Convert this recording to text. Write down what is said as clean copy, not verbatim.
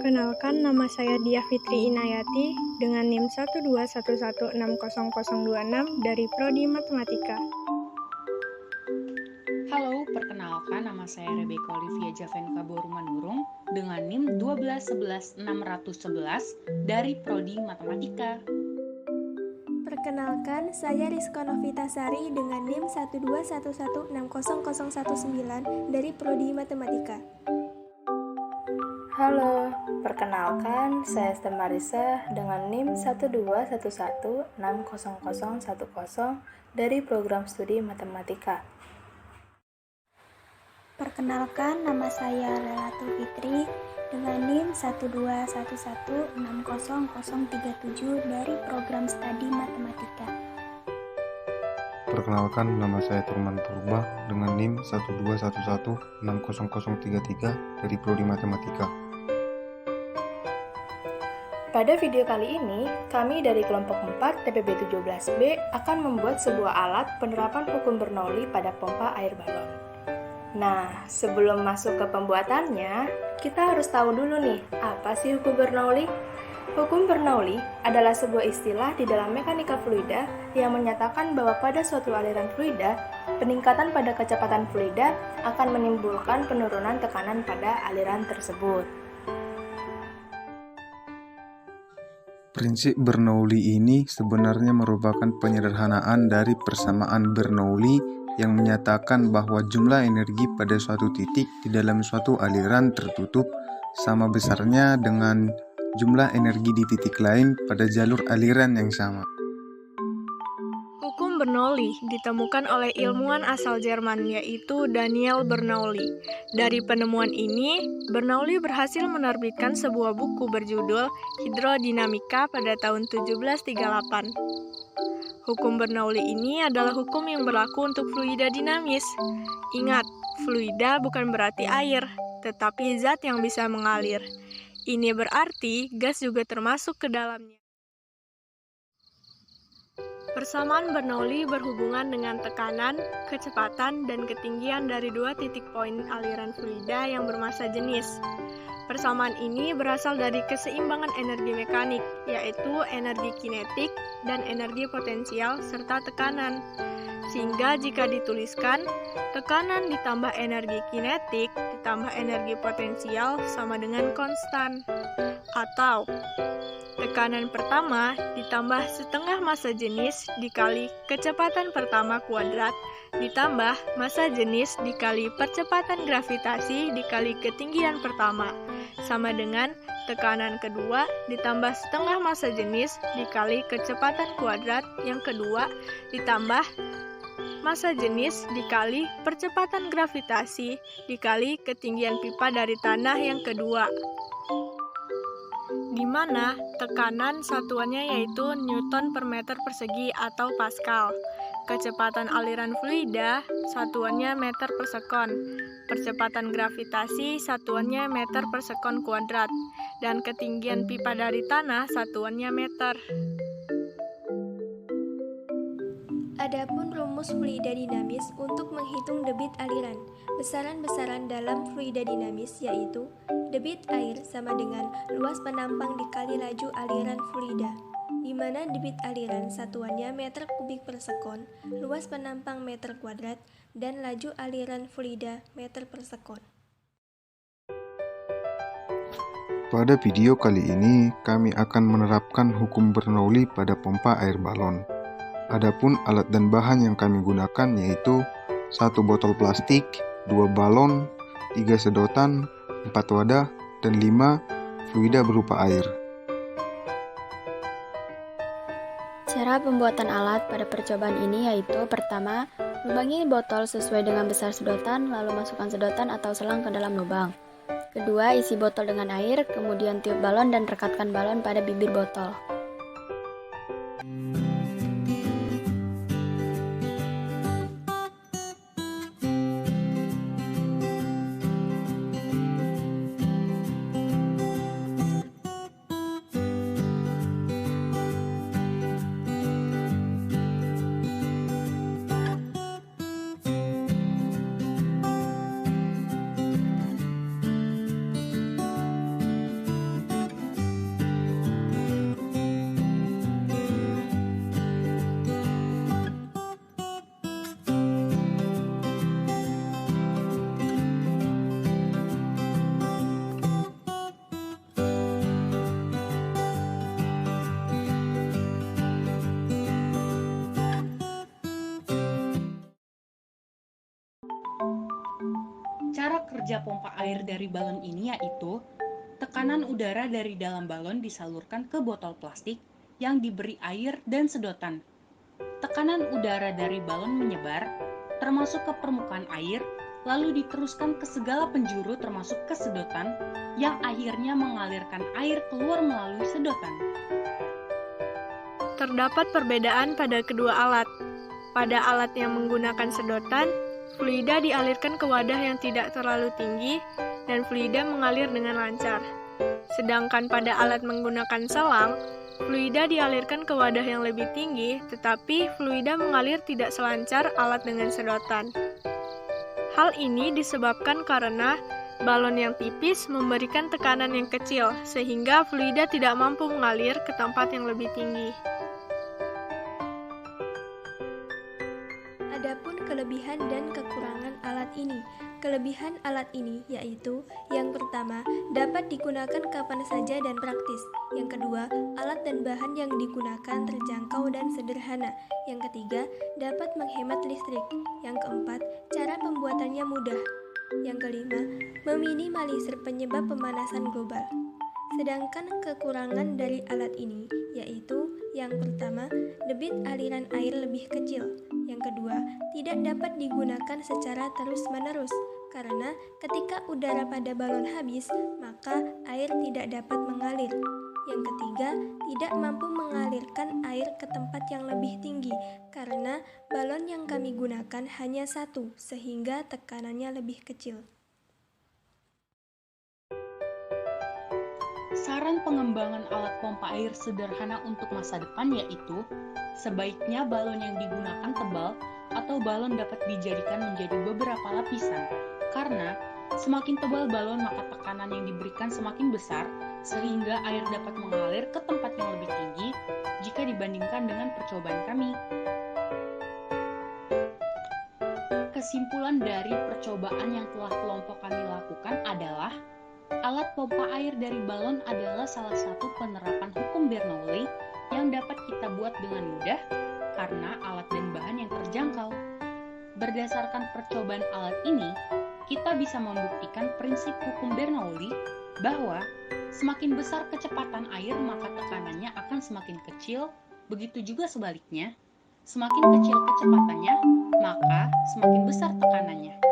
Perkenalkan, nama saya Dia Fitri Inayati dengan NIM 121160026 dari Prodi Matematika. Halo, perkenalkan nama saya Rebecca Olivia Javenka Borumanurung dengan NIM 1211611 dari Prodi Matematika. Perkenalkan, saya Rizko Novitasari dengan NIM 121160019 dari Prodi Matematika. Halo, perkenalkan saya Esther Marisa dengan NIM 121160010 dari Program Studi Matematika. Perkenalkan, nama saya Lelatul Fitri dengan NIM 121160037 dari Program Studi Matematika. Perkenalkan, nama saya Turman Purba dengan NIM 121160033 dari Prodi Matematika. Pada video kali ini, kami dari kelompok 4 TPB 17B akan membuat sebuah alat penerapan hukum Bernoulli pada pompa air balon. Nah, sebelum masuk ke pembuatannya, kita harus tahu dulu nih, apa sih hukum Bernoulli? Hukum Bernoulli adalah sebuah istilah di dalam mekanika fluida yang menyatakan bahwa pada suatu aliran fluida, peningkatan pada kecepatan fluida akan menimbulkan penurunan tekanan pada aliran tersebut. Prinsip Bernoulli ini sebenarnya merupakan penyederhanaan dari persamaan Bernoulli yang menyatakan bahwa jumlah energi pada suatu titik di dalam suatu aliran tertutup sama besarnya dengan jumlah energi di titik lain pada jalur aliran yang sama. Hukum Bernoulli ditemukan oleh ilmuwan asal Jerman yaitu Daniel Bernoulli. Dari penemuan ini, Bernoulli berhasil menerbitkan sebuah buku berjudul Hidrodinamika pada tahun 1738. Hukum Bernoulli ini adalah hukum yang berlaku untuk fluida dinamis. Ingat, fluida bukan berarti air, tetapi zat yang bisa mengalir. Ini berarti gas juga termasuk ke dalamnya. Persamaan Bernoulli berhubungan dengan tekanan, kecepatan, dan ketinggian dari dua titik poin aliran fluida yang bermassa jenis. Persamaan ini berasal dari keseimbangan energi mekanik, yaitu energi kinetik dan energi potensial serta tekanan. Sehingga jika dituliskan, tekanan ditambah energi kinetik ditambah energi potensial sama dengan konstan. Atau tekanan pertama ditambah setengah massa jenis dikali kecepatan pertama kuadrat ditambah massa jenis dikali percepatan gravitasi dikali ketinggian pertama sama dengan tekanan kedua ditambah setengah massa jenis dikali kecepatan kuadrat yang kedua ditambah massa jenis dikali percepatan gravitasi dikali ketinggian pipa dari tanah yang kedua, di mana tekanan satuannya yaitu Newton per meter persegi atau Pascal. Kecepatan aliran fluida satuannya meter per sekon. Percepatan gravitasi satuannya meter per sekon kuadrat. Dan ketinggian pipa dari tanah satuannya meter. Adapun rumus fluida dinamis untuk menghitung debit aliran. Besaran-besaran dalam fluida dinamis yaitu debit air sama dengan luas penampang dikali laju aliran fluida, di mana debit aliran satuannya meter kubik per sekon, luas penampang meter kuadrat, dan laju aliran fluida meter per sekon. Pada video kali ini, kami akan menerapkan hukum Bernoulli pada pompa air balon. Adapun alat dan bahan yang kami gunakan yaitu 1 botol plastik, 2 balon, 3 sedotan, 4 wadah, dan 5 fluida berupa air. Cara pembuatan alat pada percobaan ini yaitu pertama, lubangi botol sesuai dengan besar sedotan, lalu masukkan sedotan atau selang ke dalam lubang. Kedua, isi botol dengan air, kemudian tiup balon dan rekatkan balon pada bibir botol. Cara kerja pompa air dari balon ini yaitu tekanan udara dari dalam balon disalurkan ke botol plastik yang diberi air dan sedotan. Tekanan udara dari balon menyebar, termasuk ke permukaan air, lalu diteruskan ke segala penjuru termasuk ke sedotan, yang akhirnya mengalirkan air keluar melalui sedotan. Terdapat perbedaan pada kedua alat. Pada alat yang menggunakan sedotan, fluida dialirkan ke wadah yang tidak terlalu tinggi dan fluida mengalir dengan lancar. Sedangkan pada alat menggunakan selang, fluida dialirkan ke wadah yang lebih tinggi, tetapi fluida mengalir tidak selancar alat dengan sedotan. Hal ini disebabkan karena balon yang tipis memberikan tekanan yang kecil, sehingga fluida tidak mampu mengalir ke tempat yang lebih tinggi. Adapun kelebihan dan kekurangan alat ini. Kelebihan alat ini yaitu yang pertama, dapat digunakan kapan saja dan praktis. Yang kedua, alat dan bahan yang digunakan terjangkau dan sederhana. Yang ketiga, dapat menghemat listrik. Yang keempat, cara pembuatannya mudah. Yang kelima, meminimalisir penyebab pemanasan global. Sedangkan kekurangan dari alat ini yaitu yang pertama, debit aliran air lebih kecil. Yang kedua, tidak dapat digunakan secara terus-menerus karena ketika udara pada balon habis, maka air tidak dapat mengalir. Yang ketiga, tidak mampu mengalirkan air ke tempat yang lebih tinggi karena balon yang kami gunakan hanya satu sehingga tekanannya lebih kecil. Saran pengembangan alat pompa air sederhana untuk masa depan yaitu sebaiknya balon yang digunakan tebal atau balon dapat dijadikan menjadi beberapa lapisan karena semakin tebal balon maka tekanan yang diberikan semakin besar sehingga air dapat mengalir ke tempat yang lebih tinggi jika dibandingkan dengan percobaan kami. Kesimpulan dari percobaan yang telah kelompok kami lakukan adalah alat pompa air dari balon adalah salah satu penerapan hukum Bernoulli yang dapat kita buat dengan mudah karena alat dan bahan yang terjangkau. Berdasarkan percobaan alat ini, kita bisa membuktikan prinsip hukum Bernoulli bahwa semakin besar kecepatan air maka tekanannya akan semakin kecil, begitu juga sebaliknya, semakin kecil kecepatannya maka semakin besar tekanannya.